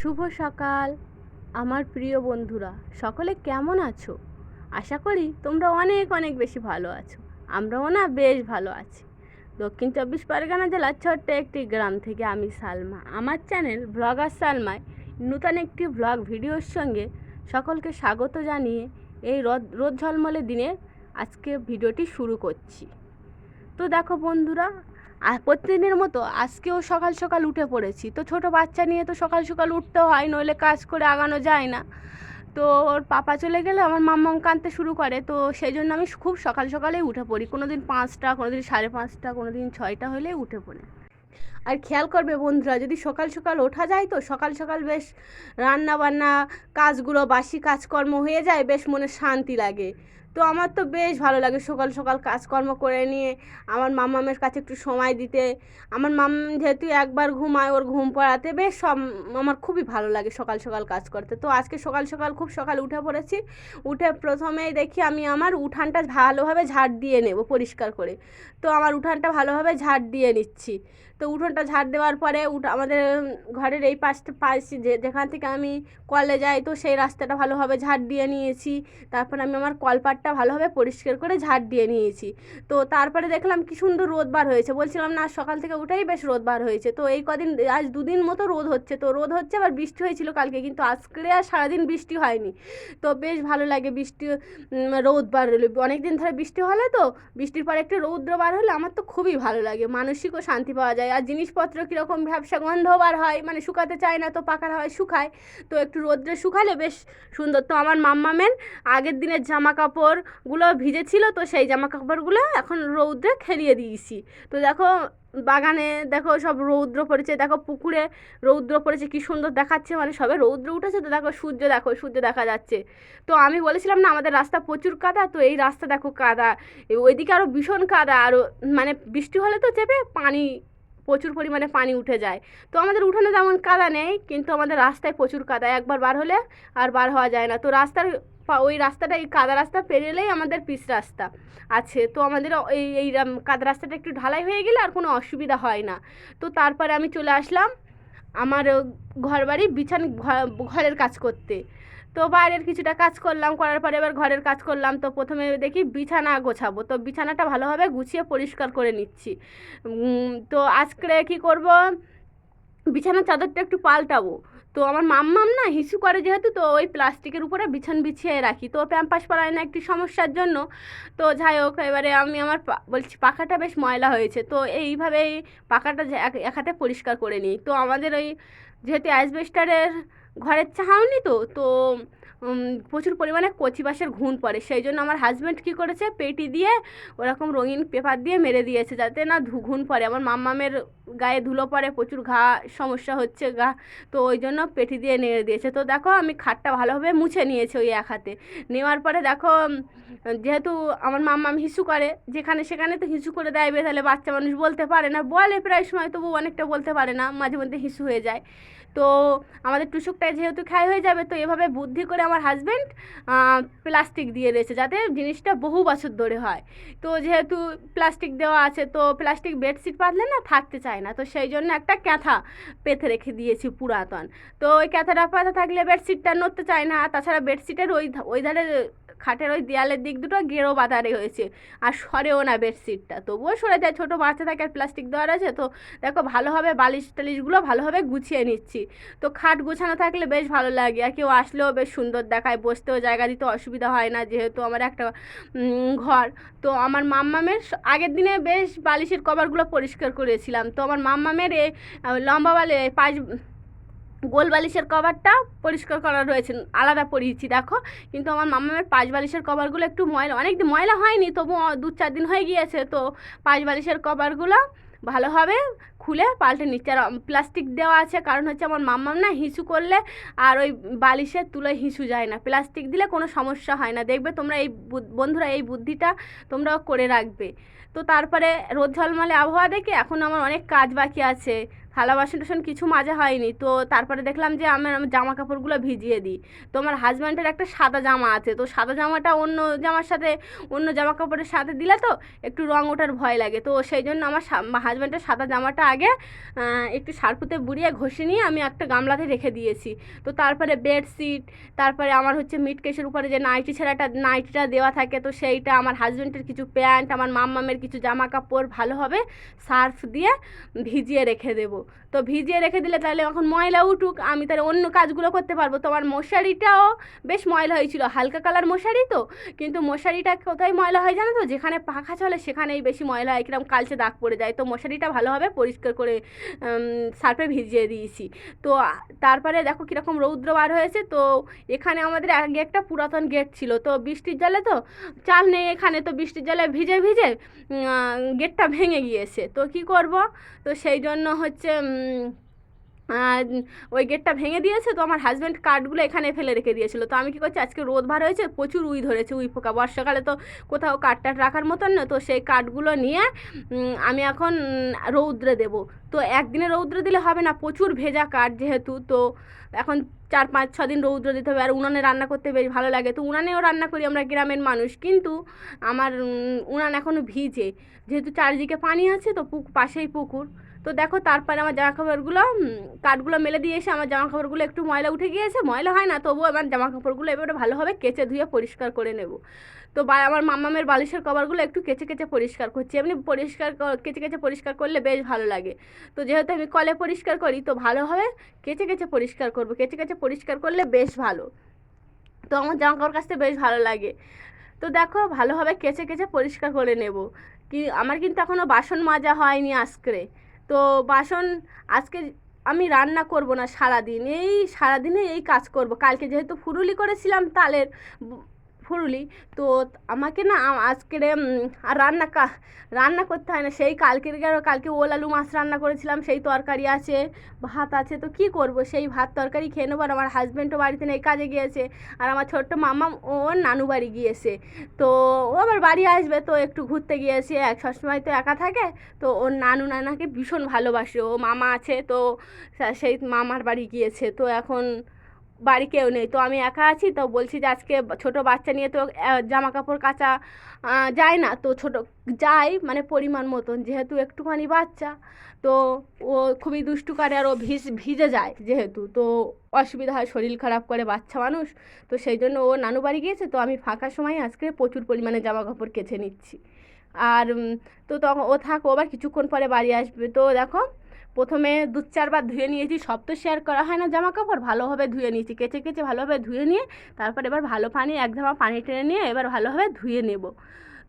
শুভ সকাল আমার প্রিয় বন্ধুরা, সকলে কেমন আছো? আশা করি তোমরা অনেক অনেক বেশি ভালো আছো। আমরাও না বেশ ভালো আছি। দক্ষিণ চব্বিশ পরগনা জেলার ছোট্ট একটি গ্রাম থেকে আমি সালমা, আমার চ্যানেল ব্লগার সালমায় নূতন একটি ব্লগ ভিডিওর সঙ্গে সকলকে স্বাগত জানিয়ে এই রোদ ঝলমলে দিনে আজকে ভিডিওটি শুরু করছি। তো দেখো বন্ধুরা, আর প্রতিদিনের মতো আজকেও সকাল সকাল উঠে পড়েছি। তো ছোট বাচ্চা নিয়ে তো সকাল সকাল উঠতে হয়, নইলে কাজ করে আগানো যায় না। তো ওর পাপা চলে গেলে আমার মাম্মা কাঁদতে শুরু করে, তো সেই জন্য আমি খুব সকাল সকালেই উঠে পড়ি। কোনো দিন 5টা, কোনো দিন 5:30, কোনো দিন 6টা হলেই উঠে পড়ি। আর খেয়াল করবে বন্ধুরা, যদি সকাল সকাল ওঠা যায় তো সকাল সকাল বেশ রান্না বান্না কাজগুলো, বাসি কাজকর্ম হয়ে যায়, বেশ মনে শান্তি লাগে। তো আমার তো বেশ ভালো লাগে সকাল সকাল কাজকর্ম করে নিয়ে আমার মাম্মামের কাছে একটু সময় দিতে। আমার মাম্মাম যেহেতু একবার ঘুমায়, ওর ঘুম পড়াতে বেশ আমার খুবই ভালো লাগে সকাল সকাল কাজ করতে। তো আজকে সকাল সকাল খুব সকাল উঠে পড়েছি। উঠে প্রথমেই দেখি আমি আমার উঠানটা ভালোভাবে ঝাড় দিয়ে নেব পরিষ্কার করে। তো আমার উঠানটা ভালোভাবে ঝাড় দিয়ে নিচ্ছি। তো উঠোনটা ঝাড় দেওয়ার পরে আমাদের ঘরের এই পাশে যেখান থেকে আমি কলে যাই, তো সেই রাস্তাটা ভালোভাবে ঝাড় দিয়ে নিয়েছি। তারপর আমি আমার কলপাটটা ভালোভাবে পরিষ্কার করে ঝাড় দিয়ে নিয়েছি। তো তারপরে দেখলাম কি সুন্দর রোদ বার হয়েছে। বলছিলাম না, সকাল থেকে উঠেই বেশ রোদ বার হয়েছে। তো এই কদিন, আজ 2 দিন মতো রোদ হচ্ছে। তো রোদ হচ্ছে, আবার বৃষ্টি হয়েছিল কালকে, কিন্তু আজকে আর সারাদিন বৃষ্টি হয়নি। তো বেশ ভালো লাগে বৃষ্টি, রোদ বার হলে। অনেক দিন ধরে বৃষ্টি হলে, তো বৃষ্টির পরে একটু রৌদ্র বার হলে আমার তো খুবই ভালো লাগে, মানসিকও শান্তি পাওয়া যায়। আর জিনিসপত্র কীরকম ভ্যাবসা গন্ধ বার হয়, মানে শুকাতে চায় না, তো পাকার হাওয়ায় শুকায়। তো একটু রোদ্রে শুকালে বেশ সুন্দর। তো আমার মাম্মামের আগের দিনের জামা কাপড়গুলো ভিজেছিল, তো সেই জামা কাপড়গুলো এখন রৌদ্রে খেলিয়ে দিয়েছি। তো দেখো বাগানে দেখো সব রৌদ্র পড়েছে, দেখো পুকুরে রৌদ্র পড়েছে, কি সুন্দর দেখাচ্ছে, মানে সবে রৌদ্র উঠেছে। তো দেখো সূর্য দেখা যাচ্ছে। তো আমি বলেছিলাম না আমাদের রাস্তা প্রচুর কাদা, তো এই রাস্তা দেখো কাদা, ওইদিকে আরও ভীষণ কাদা। আরও মানে বৃষ্টি হলে তো চেপে পানি, প্রচুর পরিমাণে পানি উঠে যায়। তো আমাদের উঠানে তেমন কাদা নেই, কিন্তু আমাদের রাস্তায় প্রচুর কাদা, একবার বার হলে আর বার হওয়া যায় না। তো ওই রাস্তাটা, এই কাদা রাস্তা পেরোলেই আমাদের পিচ রাস্তা আছে। তো আমাদের এই কাদা রাস্তাটা একটু ঢালাই হয়ে গেলে আর কোনো অসুবিধা হয় না। তো তারপরে আমি চলে আসলাম আমার ঘর বাড়ি ঘরের কাজ করতে। তো বাইরের কিছুটা কাজ করলাম, করার পরে এবার ঘরের কাজ করলাম। তো প্রথমে দেখি বিছানা গোছাবো, তো বিছানাটা ভালোভাবে গুছিয়ে পরিষ্কার করে নিচ্ছি। তো আজকে কি করব, বিছানার চাদরটা একটু পাল্টাবো। তো আমার মাম্মাম না হিসু করে যেহেতু, তো ওই প্লাস্টিকের উপরে বিছিয়ে রাখি, তো প্যাম্পাস পরায় না একটি সমস্যার জন্য। তো যাই হোক, এবারে আমি আমার বলছি পাখাটা বেশ ময়লা হয়েছে, তো এইভাবেই পাখাটা এক হাতে পরিষ্কার করে নিই। তো আমাদের ওই যেহেতু অ্যাসবেস্টারের ঘরের ছাউনি, তো তো প্রচুর পরিমাণে কচি বাঁশের ঘুণ পড়ে। সেই জন্য আমার হাজব্যান্ড কী করেছে, পেটি দিয়ে ওরকম রঙিন পেপার দিয়ে মেরে দিয়েছে, যাতে না ঘুণ পড়ে। আমার মাম্মামের গায়ে ধুলো পড়ে, প্রচুর সমস্যা হচ্ছে গা, তো ওই জন্য পেটি দিয়ে নেড়ে দিয়েছে। তো দেখো আমি খাটটা ভালোভাবে মুছে নিয়েছি ওই এক হাতে। নেওয়ার পরে দেখো, যেহেতু আমার মাম্মাম হিসু করে যেখানে সেখানে, তো হিসু করে দেয়, তাহলে বাচ্চা মানুষ বলতে পারে না, বলে প্রায় সময়, তবু অনেকটা বলতে পারে না, মাঝে মধ্যে হিসু হয়ে যায়। তো আমাদের টুসুকটায় যেহেতু খাই হয়ে যাবে, তো এভাবে বুদ্ধি করে আমার হাজব্যান্ড প্লাস্টিক দিয়ে দিয়েছে, যাতে জিনিসটা বহু বছর ধরে হয়। তো যেহেতু প্লাস্টিক দেওয়া আছে, তো প্লাস্টিক বেডশিট পাতলে না থাকতে চায় না, তো সেই জন্য একটা ক্যাথা পেতে রেখে দিয়েছি পুরাতন। তো ওই ক্যাথাটা পাতা থাকলে বেডশিটটা নড়তে চায় না। তাছাড়া বেডশিটের ওই ধারে খাটের ওই দেয়ালের দিক দুটো গেরো বাঁধারে হয়েছে, আর সরেও না বেডশিটটা, তবুও সরে যায়, ছোটো বাচ্চা থাকে আর প্লাস্টিক দেওয়ার আছে। তো দেখো ভালোভাবে বালিশ টালিশগুলো ভালোভাবে গুছিয়ে নিচ্ছি। তো খাট গোছানো থাকলে বেশ ভালো লাগে, আর কেউ আসলেও বেশ সুন্দর দেখায়, বসতেও জায়গা দিতে অসুবিধা হয় না, যেহেতু আমার একটা ঘর। তো আমার মাম্মামের আগের দিনে বেশ বালিশের কভারগুলো পরিষ্কার করেছিলাম। তো আমার মাম্মামের লম্বা গোল বালিশের কভারটা পরিষ্কার করা রয়েছে, আলাদা পরিয়েছি দেখো। কিন্তু আমার মাম্মামের পাঁচ বালিশের কভারগুলো একটু ময়লা, অনেক দিন ময়লা হয়নি, তবু 2-4 দিন হয়ে গিয়েছে। তো পাঁচ বালিশের কভারগুলো ভালোভাবে খুলে পাল্টে নিচ্ছে। আর প্লাস্টিক দেওয়া আছে, কারণ হচ্ছে আমার মাম্মাম না হিসু করলে আর ওই বালিশের তুলোয় হিসু যায় না, প্লাস্টিক দিলে কোনো সমস্যা হয় না। দেখবে তোমরা এই বন্ধুরা, এই বুদ্ধিটা তোমরাও করে রাখবে। তো তারপরে রোদ ঝলমলে আবহাওয়া দেখে এখন আমার অনেক কাজ বাকি আছে, থালা বাসন টাসন কিছু মাজা হয়নি। তো তারপরে দেখলাম যে আমার জামা কাপড়গুলো ভিজিয়ে দিই। তো আমার হাজব্যান্ডের একটা সাদা জামা আছে, তো সাদা জামাটা অন্য জামার সাথে অন্য জামা কাপড়ের সাথে দিলে তো একটু রং ওঠার ভয় লাগে। তো সেই জন্য আমার হাজব্যান্ডের সাদা জামাটা আগে একটু সার্ফুতে বুড়িয়ে ঘষে নিয়ে আমি একটা গামলাতে রেখে দিয়েছি। তো তারপরে বেডশিট, তারপরে আমার হচ্ছে মিড কেসের উপরে যে নাইটিটা দেওয়া থাকে, তো সেইটা, আমার হাজব্যান্ডের কিছু প্যান্ট, আমার মাম্মামের কিছু জামা কাপড় ভালোভাবে সার্ফ দিয়ে ভিজিয়ে রেখে দেবো। তো ভিজিয়ে রেখে দিলে তাহলে এখন ময়লা উঠুক, আমি তাহলে অন্য কাজগুলো করতে পারবো। তো আমার মশারিটাও বেশ ময়লা হয়েছিল, হালকা কালার মশারি তো, কিন্তু মশারিটা কোথায় ময়লা হয় জানো তো, যেখানে পাখা চলে সেখানেই বেশি ময়লা হয়, কিরকম কালচে দাগ পড়ে যায়। তো মশারিটা ভালোভাবে পরিষ্কার করে সার্ফে ভিজিয়ে দিয়েছি। তো তারপরে দেখো কীরকম রৌদ্র বার হয়েছে। তো এখানে আমাদের আগে একটা পুরাতন গেট ছিল, তো বৃষ্টির জলে তো চাল নেই এখানে, তো বৃষ্টির জলে ভিজে ভিজে গেটটা ভেঙে গিয়েছে। তো কি করব, তো সেই জন্য হচ্ছে ওই গেটটা ভেঙে দিয়েছে। তো আমার হাজব্যান্ড কাঠগুলো এখানে ফেলে রেখে দিয়েছিল। তো আমি কী করছি, আজকে রোদ বার হয়েছে, প্রচুর উই ধরেছে, উই পোকা, বর্ষাকালে তো কোথাও কাঠ টাঠ রাখার মতন না। তো সেই কাঠগুলো নিয়ে আমি এখন রৌদ্রে দেব। তো একদিনে রৌদ্রে দিলে হবে না, প্রচুর ভেজা কাঠ যেহেতু, তো এখন 4-5-6 দিন রৌদ্র দিতে হবে। আর উনানে রান্না করতে বেশ ভালো লাগে, তো উনানেও রান্না করি, আমরা গ্রামের মানুষ, কিন্তু আমার উনান এখনও ভিজে, যেহেতু চারিদিকে পানি আছে, তো পাশেই পুকুর। তো দেখো তারপরে আমার জামা কাপড়গুলো কাঠগুলো মেলে দিয়ে এসে আমার জামা কাপড়গুলো একটু ময়লা উঠে গিয়েছে, ময়লা হয় না তবুও আমার জামা কাপড়গুলো এবারে ভালোভাবে কেচে ধুয়ে পরিষ্কার করে নেব। তো আমার মাম্মামের বালিশের কভারগুলো একটু কেচে কেচে পরিষ্কার করছি, এমনি কেচে কেচে পরিষ্কার করলে বেশ ভালো লাগে। তো যেহেতু আমি কলে পরিষ্কার করি, তো ভালোভাবে কেচে কেচে পরিষ্কার করবো, কেচে কেচে পরিষ্কার করলে বেশ ভালো। তো আমার জামা কাপড় কাচতে বেশ ভালো লাগে। তো দেখো ভালোভাবে কেচে কেচে পরিষ্কার করে নেব। আমার কিন্তু এখনও বাসন মাজা হয়নি আজকে। তো বাসন আজকে আমি রান্না করব না, সারাদিনে এই কাজ করব। কালকে যেহেতু ফুরুলি করেছিলাম, তালের ফুরুলি, তো আমাকে না আজকে আর রান্না করতে হয় না। সেই কালকে ওল আলু মাছ রান্না করেছিলাম, সেই তরকারি আছে, ভাত আছে। তো কি করব, সেই ভাত তরকারি খেয়ে নেবো। আর আমার হাজব্যান্ডও বাড়িতে নেই, কাজে গিয়েছে। আর আমার ছোট্ট মামা ওর নানু বাড়ি গিয়েছে। তো ও আবার বাড়ি আসবে, তো একটু ঘুরতে গিয়েছে, সবসময় তো একা থাকে। তো ওর নানাকে ভীষণ ভালোবাসে, ও মামা আছে, তো সেই মামার বাড়ি গিয়েছে। তো এখন বাড়ি কেউ নেই, তো আমি একা আছি। তো বলছি যে আজকে ছোটো বাচ্চা নিয়ে তো জামা কাপড় কাচা যায় না, তো যাই মানে পরিমাণ মতন, যেহেতু একটুখানি বাচ্চা, তো ও খুবই দুষ্টু করে, আর ও ভিজে যায় যেহেতু, তো অসুবিধা হয়, শরীর খারাপ করে বাচ্চা মানুষ। তো সেই জন্য ও নানু বাড়ি গিয়েছে। তো আমি ফাঁকা সময় আজকে প্রচুর পরিমাণে জামা কাপড় কেচে নিচ্ছি। আর তো তখন ও ও আবার কিছুক্ষণ পরে বাড়ি আসবে। তো দেখো প্রথমে 2-4 বার ধুয়ে নিয়েছি, সব তো শেয়ার করা হয় না, জামা কাপড় ভালোভাবে ধুয়ে নিয়েছি, কেচে কেচে ভালোভাবে ধুয়ে নিয়ে তারপর এবার ভালো পানি, এক ধামা পানি টেনে নিয়ে এবার ভালোভাবে ধুয়ে নেব।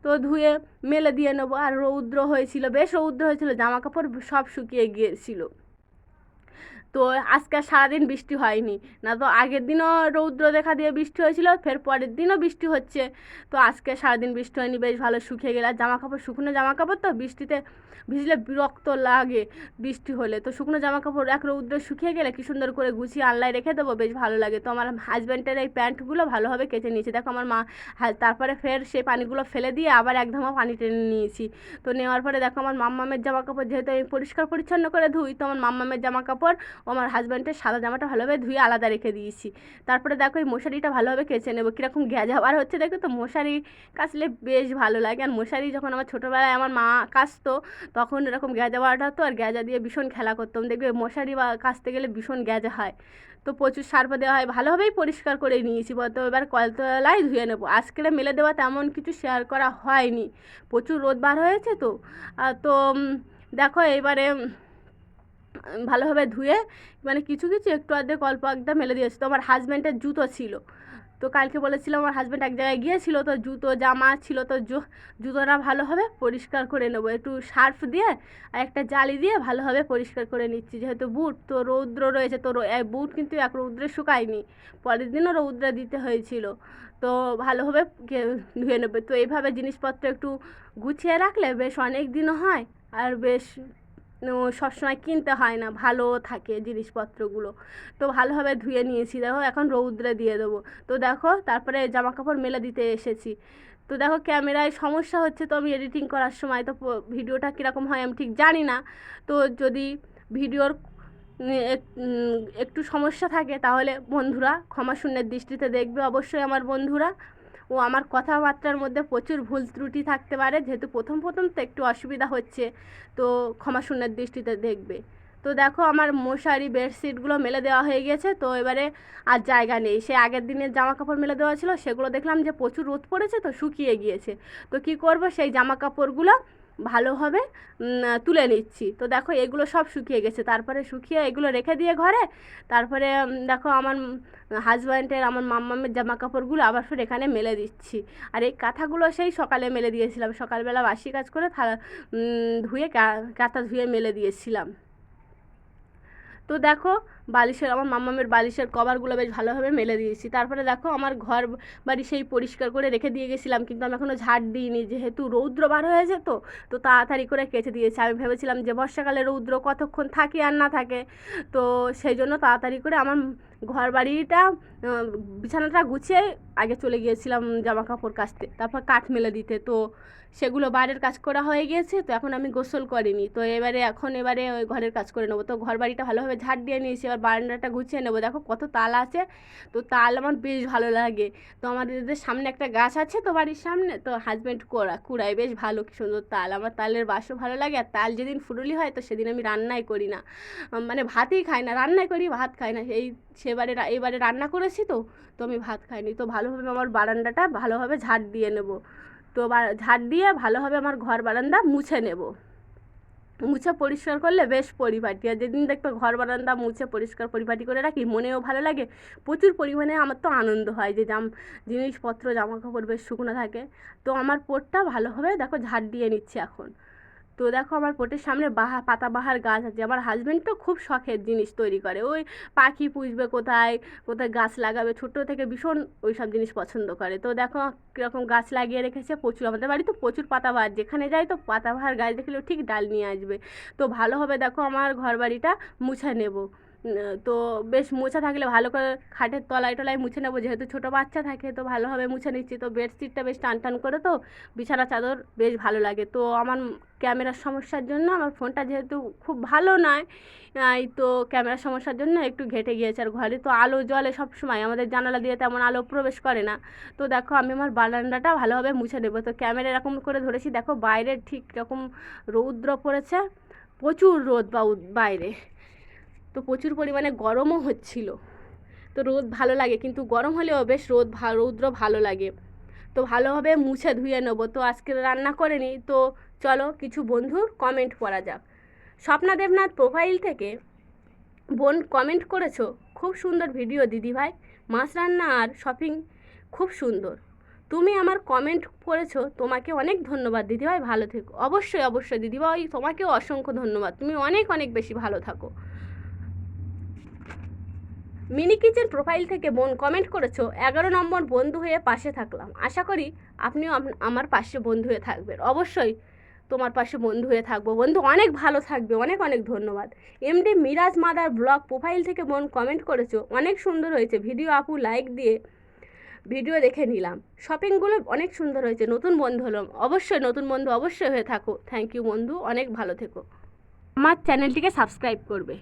তো ধুয়ে মেলে দিয়ে নেবো। আর রৌদ্র হয়েছিল, বেশ রৌদ্র হয়েছিল, জামা কাপড় সব শুকিয়ে গিয়েছিল। তো আজকে সারাদিন বৃষ্টি হয়নি, না তো আগের দিনও রৌদ্র দেখা দিয়ে বৃষ্টি হয়েছিল, ফের পরের দিনও বৃষ্টি হচ্ছে। তো আজকে সারাদিন বৃষ্টি হয়নি, বেশ ভালো শুকিয়ে গেলে। আর জামা কাপড়, শুকনো জামা কাপড় তো বৃষ্টিতে ভিজলে বিরক্ত লাগে, বৃষ্টি হলে তো শুকনো জামা কাপড় এক রৌদ্রে শুকিয়ে গেলে কি সুন্দর করে গুছিয়ে আনলায় রেখে দেবো, বেশ ভালো লাগে। তো আমার হাজব্যান্ডের এই প্যান্টগুলো ভালোভাবে কেচে নিয়েছি, দেখো আমার মা। তারপরে ফের সেই পানিগুলো ফেলে দিয়ে আবার এক ধামা পানি টেনে নিয়েছি। তো নেওয়ার পরে দেখো আমার মাম্মামের জামা কাপড়, যেহেতু আমি পরিষ্কার পরিচ্ছন্ন করে ধুই, তো আমার মাম্মামের জামা কাপড় ও আমার হাজব্যান্ডের সাদা জামাটা ভালোভাবে ধুয়ে আলাদা রেখে দিয়েছি। তারপরে দেখো এই মশারিটা ভালোভাবে কেচে নেবো, কীরকম গ্যাজা বার হচ্ছে দেখো। তো মশারি কাচলে বেশ ভালো লাগে। আর মশারি যখন আমার ছোটোবেলায় আমার মা কাচতো, তখন এরকম গ্যাজা বারটা হতো, আর গ্যাজা দিয়ে ভীষণ খেলা করতাম। দেখবে মশারি কাচতে গেলে ভীষণ গ্যাজা হয়, তো প্রচুর সার্ফ দেওয়া হয়, ভালোভাবেই পরিষ্কার করে নিয়েছি। তো এবার কলতলায় ধুয়ে নেবো। আজকে মেলে দেওয়া তেমন কিছু শেয়ার করা হয়নি, প্রচুর রোদ বার হয়েছে। তো তো দেখো এবারে ভালোভাবে ধুয়ে মানে কিছু কিছু একটু অর্ধেক অল্প একটা মেলে দিয়েছি। তো আমার হাজব্যান্ডের জুতো ছিল, তো কালকে বলেছিলাম আমার হাজব্যান্ড এক জায়গায় গিয়েছিল, তো জুতো জামা ছিল, তো জুতোটা ভালোভাবে পরিষ্কার করে নেবো, একটু সার্ফ দিয়ে আর একটা জালি দিয়ে ভালোভাবে পরিষ্কার করে নিচ্ছি। যেহেতু বুট তো রৌদ্র রয়েছে, তো বুট কিন্তু এক রৌদ্রে শুকায়নি, পরের দিনও রৌদ্রে দিতে হয়েছিল। তো ভালোভাবে ধুয়ে নেবে। তো এইভাবে জিনিসপত্র একটু গুছিয়ে রাখলে বেশ অনেক দিনও হয়, আর বেশ সবসময় কিনতে হয় না, ভালো থাকে জিনিসপত্রগুলো। তো ভালোভাবে ধুয়ে নিয়েছি, দেখো এখন রৌদ্রে দিয়ে দেবো। তো দেখো তারপরে জামা কাপড় মেলে দিতে এসেছি। তো দেখো ক্যামেরায় সমস্যা হচ্ছে, তো আমি এডিটিং করার সময় তো ভিডিওটা কীরকম হয় আমি ঠিক জানি না। তো যদি ভিডিওর একটু সমস্যা থাকে তাহলে বন্ধুরা ক্ষমাশূন্যের দৃষ্টিতে দেখবে অবশ্যই আমার বন্ধুরা। ও আমার কথাবার্তার মধ্যে প্রচুর ভুল ত্রুটি থাকতে পারে, যেহেতু প্রথম তো একটু অসুবিধা হচ্ছে, তো ক্ষমাশূন্যের দৃষ্টিতে দেখবে। তো দেখো আমার মশারি বেডশিটগুলো মেলে দেওয়া হয়ে গেছে, তো এবারে আর জায়গা নেই। সে আগের দিনের জামা কাপড় মেলে দেওয়া ছিল, সেগুলো দেখলাম যে প্রচুর রোদ পড়েছে তো শুকিয়ে গিয়েছে। তো কি করব, সেই জামা কাপড়গুলো ভালোভাবে তুলে নিচ্ছি। তো দেখো এগুলো সব শুকিয়ে গেছে, তারপরে শুকিয়ে এগুলো রেখে দিয়ে ঘরে, তারপরে দেখো আমার হাজব্যান্ডের আমার মাম্মামের জামা কাপড়গুলো আবার ফের এখানে মেলে দিচ্ছি। আর এই কাঁথাগুলো সেই সকালে মেলে দিয়েছিলাম, সকালবেলা বাসি কাজ করে ধুয়ে কাঁথা ধুয়ে মেলে দিয়েছিলাম। তো দেখো বালিশের আমার মাম্মামের বালিশের কভারগুলো বেশ ভালোভাবে মেলে দিয়েছি। তারপরে দেখো আমার ঘর বাড়ি সেই পরিষ্কার করে রেখে দিয়ে গেছিলাম, কিন্তু আমি এখনও ঝাড় দিইনি, যেহেতু রৌদ্র বার হয়ে যেত তো তাড়াতাড়ি করে কেচে দিয়েছি। আমি ভেবেছিলাম যে বর্ষাকালে রৌদ্র কতক্ষণ থাকে আর না থাকে, তো সেই জন্য তাড়াতাড়ি করে আমার ঘর বাড়িটা বিছানাটা গুছিয়ে আগে চলে গিয়েছিলাম জামা কাপড় কাচতে, তারপর কাঠ মেলে দিতে। তো সেগুলো বাইরের কাজ করা হয়ে গিয়েছে, তো এখন আমি গোসল করিনি, তো এবারে ওই ঘরের কাজ করে নেবো। তো ঘর বাড়িটা ভালোভাবে ঝাড় দিয়ে নিয়েছি, এবার বারান্দাটা গুছিয়ে নেবো। দেখো কত তাল আছে, তো তাল আমার বেশ ভালো লাগে। তো আমাদের সামনে একটা গাছ আছে তো বাড়ির সামনে, তো হাজব্যান্ড কুড়ায় বেশ ভালো, কি সুন্দর তাল। আমার তালের বাসও ভালো লাগে, আর তাল যেদিন ফুরুলি হয় তো সেদিন আমি রান্নাই করি না, মানে ভাতই খাই না, রান্নাই করি ভাত খাই না। এইবারে রান্না করেছি তো আমি ভাত খাইনি। তো ভালোভাবে আমার বারান্দাটা ভালোভাবে ঝাড় দিয়ে নেব। তো ঝাড় দিয়ে ভালোভাবে আমার ঘর বারান্দা মুছে নেব। মুছে পরিষ্কার করলে বেশ পরিপাটি, আর যেদিন দেখবে ঘর বারান্দা মুছে পরিষ্কার পরিপাটি করে রাখি মনেও ভালো লাগে, প্রচুর পরিমাণে আমার তো আনন্দ হয় যে জিনিসপত্র জামা কাপড় বেশ শুকনো থাকে। তো আমার পোটটা ভালোভাবে দেখো ঝাড় দিয়ে নিচ্ছে এখন। তো দেখো আমার পোটের সামনে পাতাবাহার গাছ আছে। আমার হাজব্যান্ড তো খুব শখের জিনিস তৈরি করে, ওই পাখি পুষবে, কোথায় কোথায় গাছ লাগাবে, ছোটো থেকে ভীষণ ওই সব জিনিস পছন্দ করে। তো দেখো কীরকম গাছ লাগিয়ে রেখেছে প্রচুর, আমাদের বাড়ি তো প্রচুর পাতাবাহার, যেখানে যাই তো পাতাবাহার গাছ দেখলেও ঠিক ডাল নিয়ে আসবে। তো ভালোভাবে দেখো আমার ঘর বাড়িটা মুছে নেব। তো বেশ মোছা থাকলে ভালো করে খাটের তলায় টলায় মুছে নেবো, যেহেতু ছোটো বাচ্চা থাকে তো ভালোভাবে মুছে নিচ্ছি। তো বেডশিটটা বেশ টান টান করে, তো বিছানা চাদর বেশ ভালো লাগে। তো আমার ক্যামেরার সমস্যার জন্য আমার ফোনটা যেহেতু খুব ভালো নয়, তো ক্যামেরার সমস্যার জন্য একটু ঘেটে গিয়েছে। আর ঘরে তো আলো জ্বলে সব সময়, আমাদের জানালা দিয়ে তেমন আলো প্রবেশ করে না। তো দেখো আমি আমার বারান্দাটা ভালোভাবে মুছে নেবো। তো ক্যামেরা এরকম করে ধরেছি, দেখো বাইরে ঠিক এরকম রৌদ্র পড়েছে, প্রচুর রোদ বাইরে, তো প্রচুর পরিমাণে গরমও হচ্ছিল। তো রোদ ভালো লাগে, কিন্তু গরম হলেও বেশ রৌদ্র ভালো লাগে। তো ভালোভাবে মুছে ধুয়ে নেবো। তো আজকে রান্না করে নিই। তো চলো কিছু বন্ধুর কমেন্ট পড়া যাক। স্বপ্না দেবনাথ প্রোফাইল থেকে বোন কমেন্ট করেছো, খুব সুন্দর ভিডিও দিদিভাই, মাছ রান্না আর শপিং খুব সুন্দর। তুমি আমার কমেন্ট করেছো, তোমাকে অনেক ধন্যবাদ দিদিভাই, ভালো থেকো। অবশ্যই অবশ্যই দিদিভাই, তোমাকেও অসংখ্য ধন্যবাদ, তুমি অনেক অনেক বেশি ভালো থাকো। মিনি কিচেন প্রোফাইল থেকে বোন কমেন্ট করেছো, 11 নম্বর বন্ধু হয়ে পাশে থাকলাম, আশা করি আপনিও আমার পাশে বন্ধু হয়ে থাকবেন। অবশ্যই তোমার পাশে বন্ধু হয়ে থাকবো বন্ধু, অনেক ভালো থাকবে, অনেক অনেক ধন্যবাদ। MD Miraj mother blog profile থেকে বোন কমেন্ট করেছো, অনেক সুন্দর হয়েছে ভিডিও আপু, লাইক দিয়ে ভিডিও দেখে নিলাম, শপিংগুলো অনেক সুন্দর হয়েছে, নতুন বন্ধু হলাম। অবশ্যই নতুন বন্ধু অবশ্যই হয়ে থাকো। থ্যাংক ইউ বন্ধু, অনেক ভালো থেকো। আমার চ্যানেলটিকে সাবস্ক্রাইব করবে।